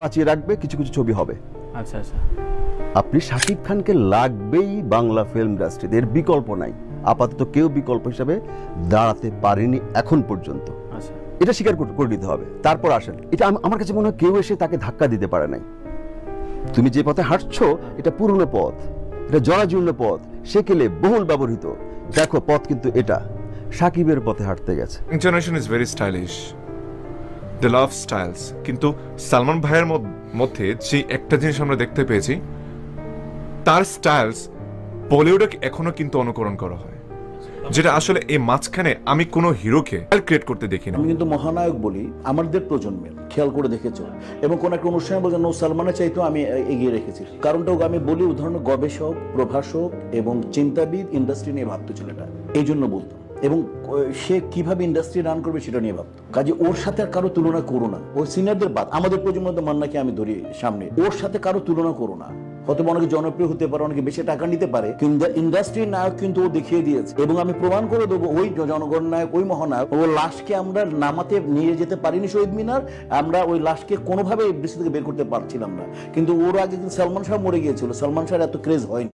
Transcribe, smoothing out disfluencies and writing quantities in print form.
বাঁচিয়ে রাখবে, কিছু কিছু ছবি হবে। আচ্ছা আচ্ছা, আপনি শাকিব খানকে লাগবেই বাংলা ফিল্ম ইন্ডাস্ট্রিতে, এর বিকল্প নাই। আপাতত কেউ বিকল্প হিসাবে দাঁড়াতে পারেনি এখন পর্যন্ত। আচ্ছা, এটা স্বীকার করে নিতে হবে। তারপর আসেন, এটা আমার কাছে মনে হয় কেউ এসে তাকে ধাক্কা দিতে পারে নাই। তুমি যে পথে হাঁটছো এটা পুরনো পথ, এটা জরাজীর্ণ পথ, সেকেলে বহুল ব্যবহৃত। দেখো পথ কিন্তু এটা সাকিবের পথে হাঁটতে গেছে। Generation is very stylish, they love styles, কিন্তু সালমান ভাইয়ের মধ্যে যে একটা জিনিস আমরা দেখতে পেয়েছি, তার স্টাইলস বলিউডে এখনো কিন্তু অনুকরণ করা হয়, যেটা আসলে এই মাঝখানে আমি কোনো হিরোকে ক্রিয়েট করতে দেখি না। আমি কিন্তু মহানায়ক বলি আমাদের প্রজন্মের, খেয়াল করে দেখেছো, এবং কোন একটা অনুষ্ঠানে বলছেন সালমানের চাইতেও আমি এগিয়ে রেখেছি। কারণটাও আমি বলি উদাহরণ গবেষক, প্রভাষক এবং চিন্তাবিদ, ইন্ডাস্ট্রি নিয়ে ভাবতো ছেলেটা, এই জন্য বলতো, এবং সে কিভাবে ইন্ডাস্ট্রি রান করবে সেটা নিয়ে ভাবতো। কাজে ওর সাথে আর কারো তুলনা করো না, ওর সিনিয়রদের বাদ, আমাদের প্রজন্মের মান্নাকে আমি ধরি সামনে, ওর সাথে কারো তুলনা করো না। হয়তো অনেকে জনপ্রিয় হতে পারে, অনেকে বেশি টাকা নিতে পারে, কিন্তু ইন্ডাস্ট্রির নায়ক কিন্তু ও দেখিয়ে দিয়েছে, এবং আমি প্রমাণ করে দেবো ওই জনগণ নায়ক, ওই মহানায়ক, ওর লাশকে আমরা নামাতে নিয়ে যেতে পারিনি শহীদ মিনার, আমরা ওই লাশকে কোনোভাবে বৃষ্টি থেকে বের করতে পারছিলাম না, কিন্তু ওর আগে কিন্তু সালমান শাহ মরে গিয়েছিল, সালমান শাহ এত ক্রেজ হয়নি।